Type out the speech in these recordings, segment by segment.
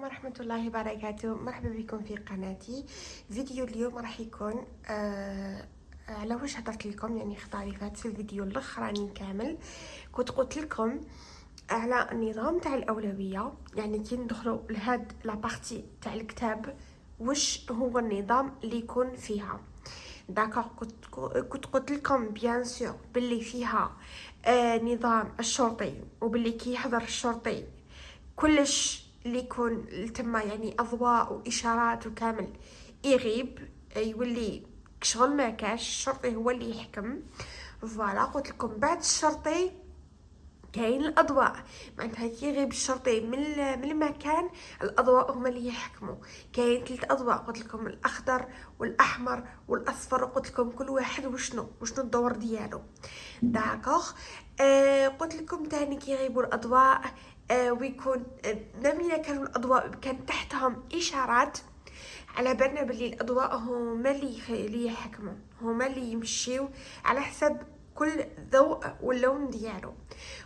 ورحمة الله وبركاته. مرحبا بكم في قناتي. فيديو اليوم راح يكون على واش هضرت لكم يعني اختلافات في الفيديو الاخراني كامل. كنت قلت لكم على النظام تاع الاولويه، يعني كي ندخلوا لهاد لابارتي تاع الكتاب واش هو النظام اللي يكون فيها. داكوغ كنت قلت لكم بيان سور باللي فيها نظام الشرطي، وباللي كي يحضر الشرطي كلش اللي يكون تما يعني اضواء واشارات وكامل يغيب، يولي شغل ما كاش، الشرطي هو اللي يحكم. فوالا قلت لكم بعد الشرطي كاين الاضواء، معناتها كي يغيب الشرطي من المكان الاضواء هما اللي يحكموا. كاين 3 اضواء قلت لكم، الاخضر والاحمر والاصفر، قلت لكم كل واحد وشنو الدور ديالو. داكوغ قلت لكم تاني كي يغيبوا الاضواء ويكون ميم كانوا الاضواء كان تحتهم اشارات، على بالنا باللي الاضواء هما اللي يحكموا، هما اللي يمشيو على حسب كل ضوء واللون ديالو.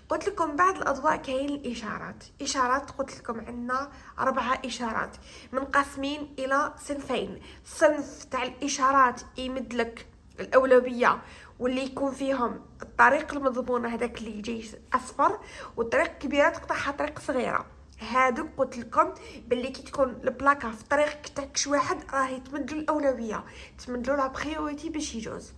قلت لكم بعد الاضواء كاين الاشارات قلت لكم عندنا 4 اشارات منقسمين الى صنفين. صنف تاع الاشارات يمد لك الاولويه واللي يكون فيهم الطريق المضمونه، هذاك اللي يجي اصفر، والطريق كبيره تقطعها طريق صغيره. هادوك قلت لكم باللي كي تكون البلاكه في طريق تاع شي واحد راهي تمدلو الاولويه، تمدلو لا بريوريتي باش يجوز.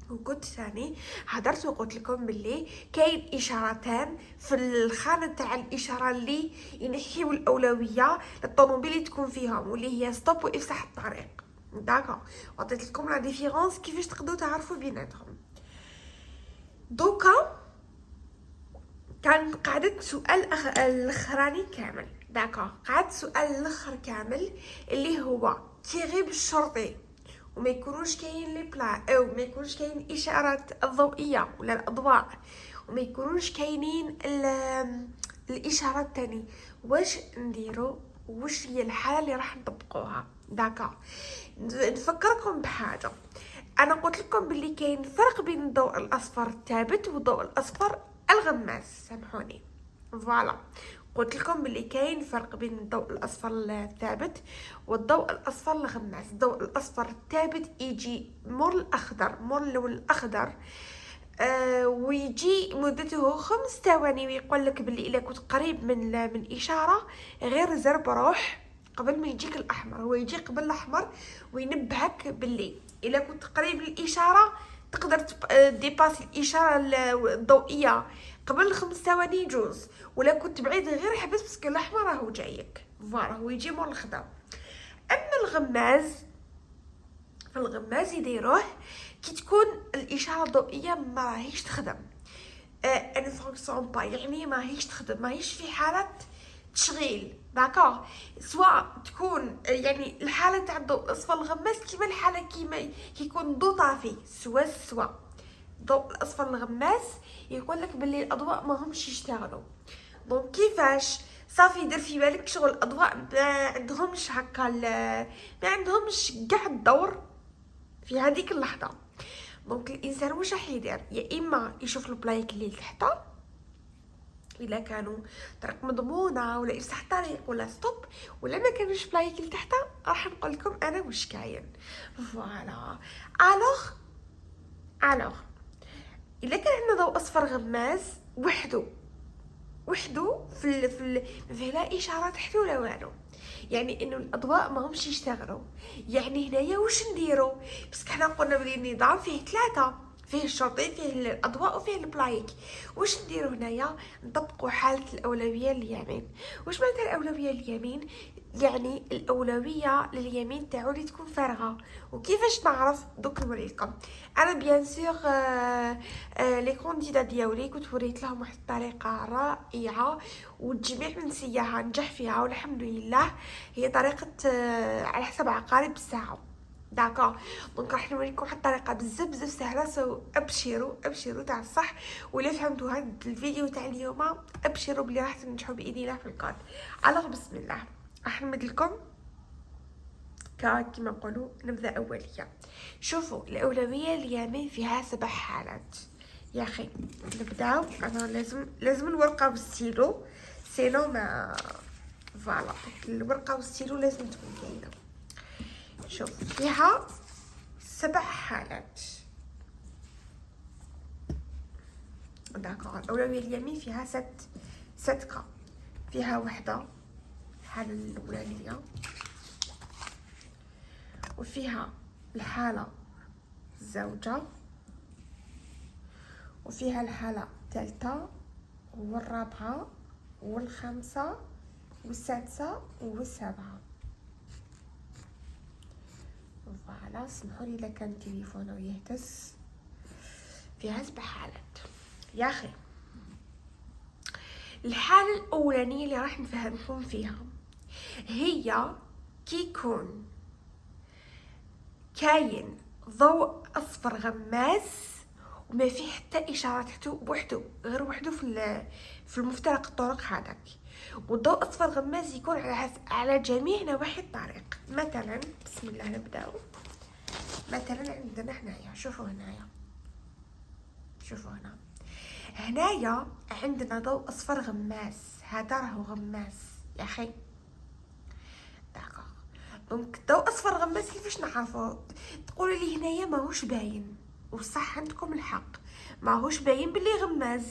وكنت ثاني هدرت وقلت لكم باللي كاين اشارتان في الخانه تاع الاشاره اللي ينحيو الاولويه للطوموبيل اللي تكون فيهم، واللي هي ستوب وافسح الطريق. داكا وعطيت لكم لا ديفيرونس كيفاش تقدروا تعرفوا بيناتهم. دوكا كان قعدت سؤال الاخراني كامل. داكا قعدت سؤال الاخر كامل اللي هو كي يغيب الشرطي وما يكونوش كاين لي بلا او ما يكونوش كاين الاشارات الضوئيه ولا الاضواء، وما يكونوش كاينين الاشارات تاني، واش نديرو؟ واش هي الحاله اللي راح نطبقوها؟ داكا نفكركم بحاجه. انا قلت لكم باللي كاين فرق بين الضوء الاصفر الثابت والضوء الاصفر الغماس، سامحوني. فوالا قلت لكم باللي كاين فرق بين الضوء الاصفر الثابت والضوء الاصفر الغماس. الضوء الاصفر الثابت يجي مور الاخضر، مور اللون الاخضر، ويجي مدته 5 ثواني، ويقول لك باللي الا كنت قريب من اشاره غير زرب روح قبل ما يجيك الاحمر. هو يجي قبل الاحمر وينبهك باللي الا كنت قريب للاشاره تقدر ديباسي الاشاره الضوئيه قبل 5 ثواني يجوز، ولا كنت بعيد غير حبس باسكو الاحمر راهو جايك. فوالا هو يجي مور الخضر. اما الغماز، فالغماز يديروه كي تكون الاشاره الضوئيه ما راهيش تخدم، ان فونكسيون با، يعني ما هيش تخدم، ما هيش في حاله تشغيل. داكوغ سواء تكون يعني الحاله تاع الضوء الاصفر الغماس كيما الحاله كيما كيكون الضوء طافي، سوا الضوء الاصفر الغماس يقول لك باللي الاضواء ما همش يشتغلوا. دونك كيفاش صافي يدير في بالك شغل الاضواء ما عندهمش هكا، ما عندهمش قاع الدور في هذيك اللحظه. دونك الانسان واش راح يدير؟ يا اما يشوف البلايك اللي تحته الا كانوا طريق مضمونه ولا يفتح طريق ولا ستوب، ولا ما كانوش بلايك اللي تحته راح نقول لكم انا واش كاين. فوالا الوغ الا كان عندنا ضوء اصفر غماز وحده ما فيه لا اشارات حتى ولا والو، يعني انه الاضواء ما همش يشتغلوا. يعني هنايا واش نديرو؟ بس حنا قلنا بلي النظام فيه 3، فيه الشرطي، فيه الاضواء، وفيه البلايك. واش نديرو هنايا؟ نطبقوا حاله الاولويه اليمين. واش معناتها الاولويه اليمين؟ يعني الاولويه لليمين تاعو اللي تكون فارغه. وكيفاش نعرف؟ دوك نوريكم. انا بيان سور لي كونديدا ديالي كنت وريت لهم واحد الطريقه رائعه والجميع منسياها نجح فيها والحمد لله. هي طريقه على حسب عقارب الساعه. داكا دونك راح نوريكم واحد الطريقه بزاف سهله، سو ابشروا تاع الصح. ولا فهمتوا هذا الفيديو تاع اليوم ابشروا بلي راح تنجحوا باذن الله في الكود. الوغ بسم الله راح نمد لكم كما نقولوا نبدا اوليه. شوفوا الاولويه اليمين فيها 7 حالات. يا اخي نبداو. انا لازم الورقه والستيلو، سينو ما فوالا الورقه والستيلو لازم تكون كاينه. شوف فيها 7 حالات. داكوغ. الاولويه اليمين فيها ست كا. فيها وحده الحاله الاولانيه، وفيها الحاله الزوجه، وفيها الحاله الثالثه والرابعه والخامسه والسادسه والسابعه. فوالا سمحوا لي الا كان التليفون يهتز. فيها 7 حالات يا اخي. الحاله الاولانيه اللي راح نفهمكم فيها هي كي يكون كاين ضوء اصفر غماز وما فيه حتى اشارات حتى بوحدو، غير وحدو في المفترق الطرق هذاك. والضوء اصفر غماز يكون على جميع نواحي الطريق. مثلا بسم الله نبداو. مثلا عندنا هنايا، شوفوا هنايا، شوفوا هنايا عندنا ضوء اصفر غماز. هذا راهو غماز يا اخي. داكوغ. دونك ضوء اصفر غماز كيفاش نعرفوا؟ تقولوا لي هنايا ماهوش باين، وصح عندكم الحق ماهوش باين باللي غماز.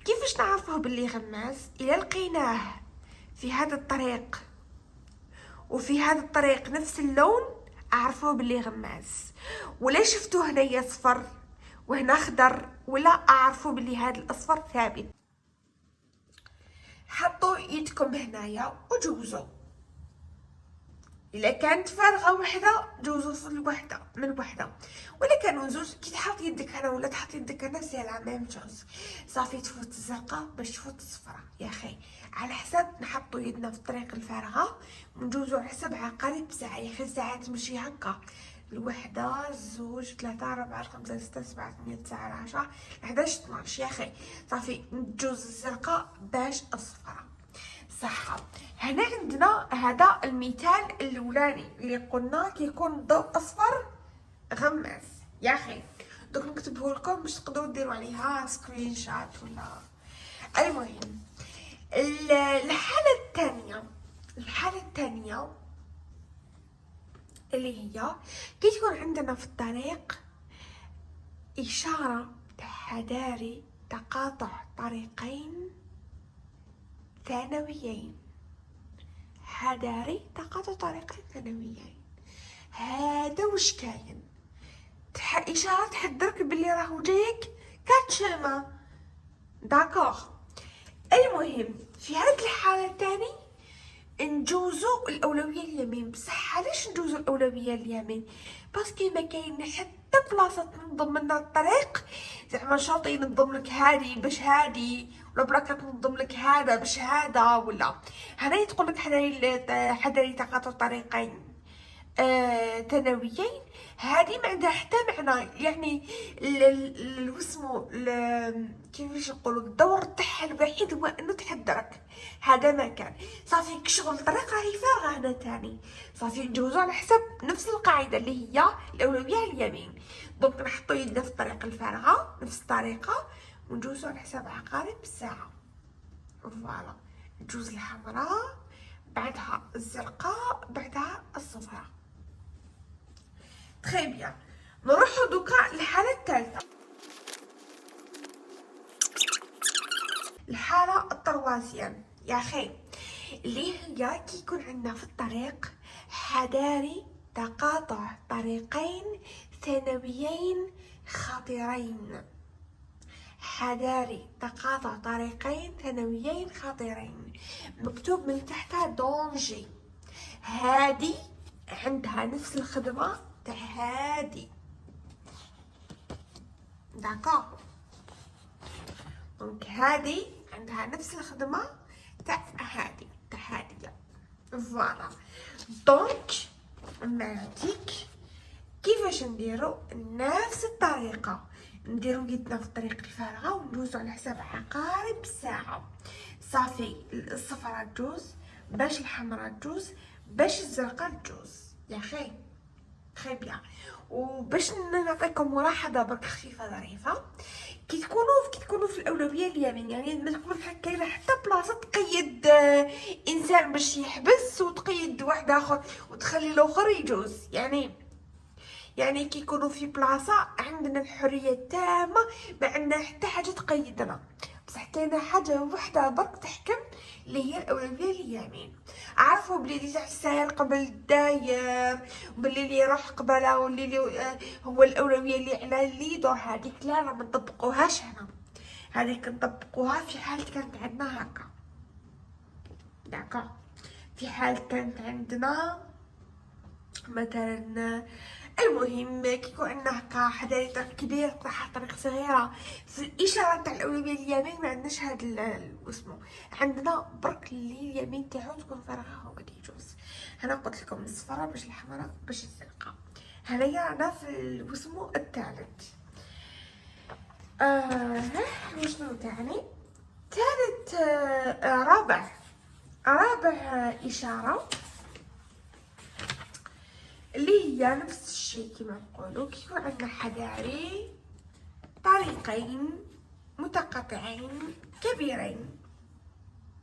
كيفاش نعرفوه باللي غماز؟ الا لقيناه في هذا الطريق وفي هذا الطريق نفس اللون اعرفوه باللي غماز. ولا شفتوه هنايا صفر وهنا خضر ولا اعرفوا باللي هذا الاصفر ثابت. حطوا يدكم هنايا وجوزوا. الا كانت فارغه وحده جوزوا في الوحده من وحده، ولا كانوا زوج كي تحط يدك هنا ولا تحط يدك هنا ساهله ما يمشوش. صافي تفوت الزرقاء باش تفوت الصفراء يا اخي. على حساب نحطوا يدنا في الطريق الفارغه ونجوزوا على حساب عقارب ساعه يا اخي. ساعه تمشي هكا الوحده زوج ثلاثة أربعة خمسة ستة سبعة ثمانية تسعة 10 11 12 يا اخي. صافي نجوز الزرقاء باش الصفراء. صح. هنا عندنا هذا المثال الاولاني اللي قلنا كيكون الضوء اصفر غماز يا اخي. دوك نكتبه لكم باش تقدروا ديروا عليها سكرين شوت ولا. المهم الحاله الثانيه اللي هي كي تكون عندنا في الطريق اشاره حذاري تقاطع طريقين ثانويين. حذاري تقاطع طريقين ثانويين. هذا وش كاين؟ اشاره تحذرك باللي راهو جايك كاتشيما. داكوغ. المهم في هذه الحاله الثاني نجوزو الاولويه اليمين. بصح علاش نجوزو الاولويه اليمين؟ باسكو ما كاين حتى بلاصه تنظم لنا الطريق. زعما شرطي ينظم لك هادي باش هادي، ولا براك تنظم لك هذا باش هذا، ولا هنا تقول لك حذري تقاطع طريقين ثانويين. هذه ما عندها حتى معنى يعني. اسمه كيفاش نقولوا الدور تاعها الوحيد هو انه تحذرك. هذا ما كان. صافي كشغل الطريق راهي فارغه هنا تاني. صافي نجوزو على حسب نفس القاعده اللي هي الاولويه اليمين. دونك نحطو يدنا في الطريق الفارغه نفس الطريقه ونجوزو على حساب عقارب الساعه. فوالا نجوز الحمراء بعدها الزرقاء بعدها الصفراء. تري بيان. نروحو دوكا للحاله الثالثه. الحاله الطروازيام يا اخي اللي هي كي يكون عندنا في الطريق حذاري تقاطع طريقين ثانويين خطيرين. حذاري تقاطع طريقين ثانويين خطيرين. مكتوب من تحتها دونجي. هادي عندها نفس الخدمه تاع هادي. داكوغ. دونك هادي عندها نفس الخدمه تاع هادي فوالا. دونك معتيك كيفاش نديرو نفس الطريقه. نديرو يدنا في الطريق الفارغه وندوزو على حساب عقارب الساعه. صافي الصفراء تجوز باش الحمراء تجوز باش الزرقاء تجوز يا اخي. تخي بيان. وباش نعطيكم ملاحظه برك خفيفه ظريفه، كي تكونوا في الاولويه اليمين، يعني ما تكون كاينه حتى بلاصه تقيد انسان باش يحبس وتقيد واحد اخر وتخلي الاخر يجوز. يعني كي يكونوا في بلاصه عندنا الحريه التامه، ما عندنا حتى حاجه تقيدنا، بصح كاينه حاجه وحده برك تحكم اللي هي الاولويه اليمين. عرفوا بلي اللي تاع الساير قبل الداير، وبلي اللي يروح قبله واللي هو الاولويه اللي على اللي يدور. هذيك لا ما نطبقوهاش هنا، هذيك نطبقوها في حال كانت عندنا هكا. داكا في حال كانت عندنا مثلا، المهم كي يكون عندنا هكا حدائق كبير تاع طريق صغيره، في الاشاره تاع الاولويه اليمين ما عندناش هذا اسمه، عندنا برك اللي اليمين تاعو تكون فارغه هو اللي يجوز. هنا قلت لكم الصفراء باش الحمراء باش الزرقاء. هنايا انا في اسمه الثالث. وشنو تاني؟ ثالث رابع اشاره اللي هي نفس الشيء كما نقولوا كي يكون عندنا حداري طريقين متقاطعين كبيرين،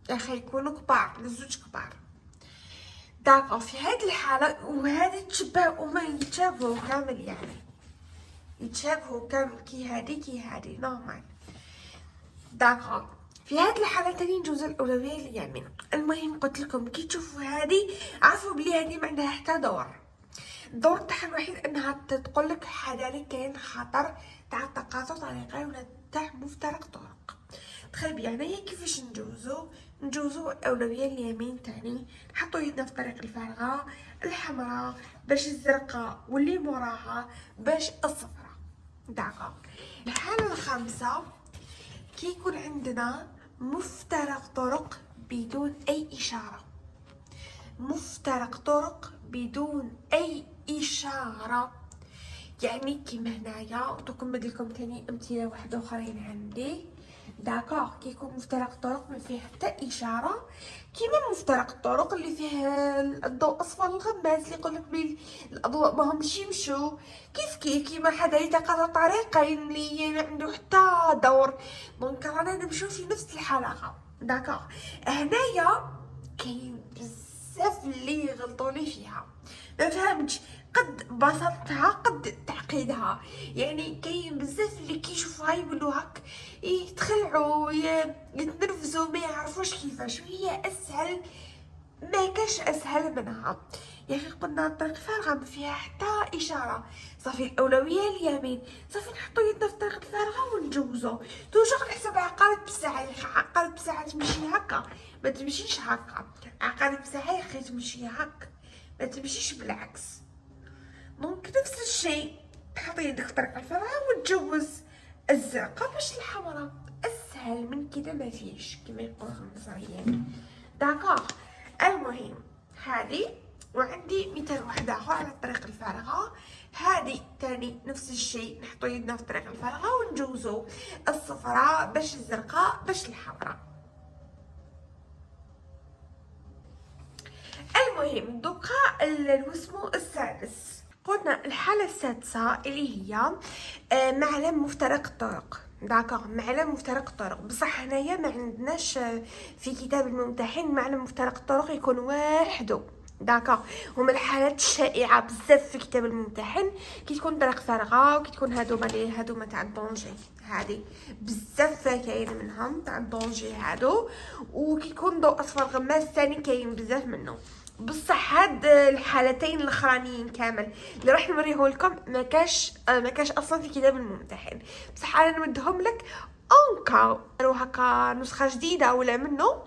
اخي يكونوا كبار لزوج كبار. داكو في هذه الحاله وهذه تشبه وما يتشابهوا كامل، يعني يتشابهوا كامل كي هذه نورمال. داكو في هذه الحاله تاني نجوز الاولويه اليمين. المهم قلت لكم كي تشوفوا هذه عرفوا بلي هذه ما عندها حتى الدور تاعها الوحيد انها تقول لك حذاري كاين خطر تاع تقاطع طريقي ولا تاع مفترق طرق. تخيل يعني كيفاش نجوزو الاولويه اليمين تاني، نحطو يدنا في الطريق الفارغه الحمراء باش الزرقاء واللي موراها باش الصفراء. داكا الحاله الخامسه كي يكون عندنا مفترق طرق بدون اي اشاره، مفترق طرق بدون اي اشاره، يعني كيما هنايا دوك نبدلكم تاني امثله واحده اخرين عندي. داكوغ كي يكون مفترق طرق ما فيه حتى اشاره، كيما مفترق الطرق اللي فيه الضوء اصفر الغماز اللي يقول لك بلي الاضواء ما همش يمشوا كيف كيما حدا يتقاطع طريقين اللي ما عنده حتى دور. دونك رانا نمشيو في نفس الحلقه. داكوغ هنايا كاين بزاف اللي يغلطوني فيها، ما فهمتش قد بسطتها قد تعقيدها. يعني كاين بزاف اللي كيشوفوها يولوا هك يتخلعوا يتنرفزوا ما يعرفوش كيفاش، وهي اسهل ما كاش اسهل منها. يا اخي قلنا الطريق فارغه ما فيها حتى اشاره، صافي الاولويه اليمين، صافي نحطو يدنا في الطريق الفارغه ونجوزو توجور حسب عقارب الساعه. يا اخي عقارب الساعه تمشي هكا ما تمشيش هكا، عقارب الساعه يا اخي تمشي هكا ما تمشيش بالعكس. دونك نفس الشيء تحط يدك في الطريق الفارغه وتجوز الزرقاء باش الحمراء. اسهل من كده ما فيش كما يقولوا المصريين. داكوغ المهم هذه، وعندي مثال واحد اخر على الطريق الفارغه. هذه تاني نفس الشيء نحطو يدنا في الطريق الفارغه ونجوزو الصفراء باش الزرقاء باش الحمراء. المهم دوكا الوسمو السادس قلنا الحاله السادسه اللي هي معلم مفترق الطرق. داكوغ معلم مفترق الطرق، بصح هنايا ما عندناش في كتاب الممتحن معلم مفترق الطرق يكون وحده. داكوغ هما الحالات الشائعه بزاف في كتاب الممتحن كي تكون طريق فارغه وكي تكون هادوما تاع الدونجي، هادي بزاف كاين منهم تاع الدونجي هادو، وكي يكون ضوء اصفر غماز ثاني كاين بزاف منه. بصح هاد الحالتين الاخرانيين كامل اللي راح نوريه لكم ما كاش اصلا في كتاب الممتحن، بصح انا نمدهم لك اونكا داروا هكا نسخه جديده ولا منه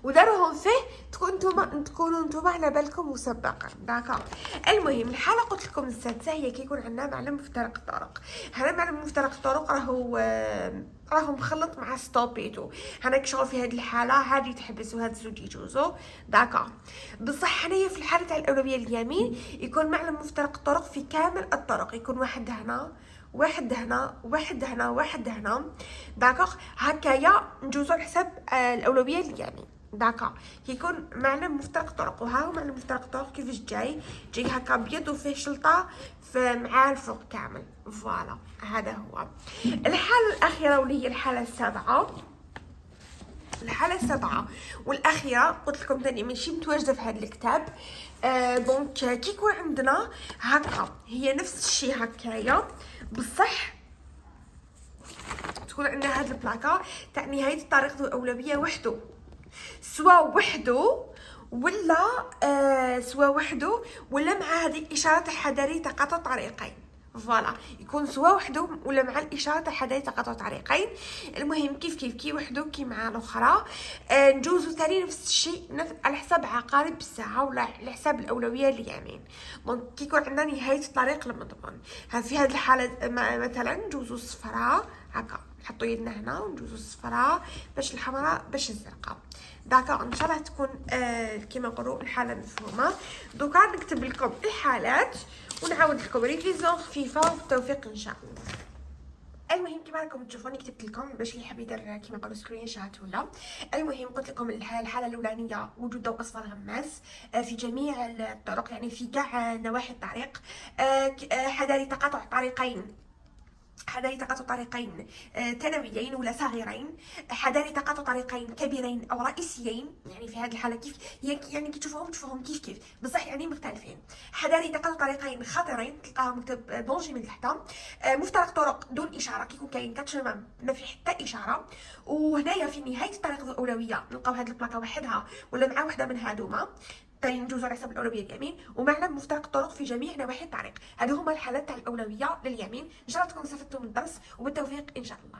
وداروهم فيه تكونوا نتوما على بالكم مسبقا. داكا المهم الحاله قلت لكم السادسه هي كي يكون عندنا معلم مفترق الطرق. هذا معلم مفترق الطرق راهو مخلط مع ستوبيتو. هنا كشغل في هذه الحاله هذه تحبس وهاد الزوج يجوزوا. داكا بصح هنايا في الحاله تاع الاولويه اليمين يكون معلم مفترق الطرق في كامل الطرق، يكون واحد هنا واحد هنا واحد هنا واحد هنا. داكوغ هكايا نجوزو على حسب الاولويه اليمين. داكا كيكون معلم مفترق طرق، وها هو معلم مفترق طرق كيفاش جاي هكا ابيض وفيه شلطه مع الفوق كامل. فوالا هذا هو. الحاله الاخيره واللي هي الحاله السابعه والاخيره، قلت لكم ثاني ماشي متواجده في هذا الكتاب. دونك كيكون عندنا هكا هي نفس الشيء هكايا بصح تكون عندنا هاد البلاكا تاع نهايه الطريق ذو اولويه وحده، سواء وحده ولا مع هذه الاشاره الحذريه تقاطع طريقين. فوالا يكون سواء وحده ولا مع الاشاره الحذريه تقاطع طريقين. المهم كيف وحده كي مع الاخرى. نجوزو ثاني نفس الشيء على حساب عقارب الساعه ولا على حساب الاولويه اليمين. دونك كيكون عندنا نهايه الطريق المضمون. في هذه الحاله مثلا نجوزو الصفراء هكا، نحطو يدنا هنا ونجوزو الصفراء باش الحمراء باش الزرقاء. داكا ان شاء الله تكون كيما نقولوا الحاله مفهومه. دوكا نكتب لكم الحالات ونعاود لكم ريفيزيون خفيفه وبالتوفيق ان شاء الله. المهم كما راكم تشوفوني كتبت لكم باش اللي حاب يدير كيما نقولوا سكرين شات ولا. المهم قلت لكم الحاله الاولانيه وجود ضوء اصفر غماس في جميع الطرق، يعني في كاع نواحي الطريق. حذاري تقاطع طريقين، حذاري تقاطع طريقين ثانويين ولا صغيرين، حذاري تقاطع طريقين كبيرين او رئيسيين. يعني في هذه الحاله كيف يعني كي تشوفوهم كيف بصح يعني مختلفين. حذاري تقاطع طريقين خطرين، تلقاهم مكتوب دونجي من تحت. مفترق طرق دون اشاره، كيكون كاين كاتشمام ما في حتى اشاره. وهنايا في نهايه الطريق ذو الاولويه نلقاو هذه البلاكه وحدها ولا مع وحده من هادوما تاني نجوز على حسب الاولويه اليمين، ومعلم مفترق الطرق في جميع نواحي الطريق. هادو هما الحالات تاع الاولويه لليمين. ان شاء الله تكونوا استفدتوا من الدرس وبالتوفيق ان شاء الله.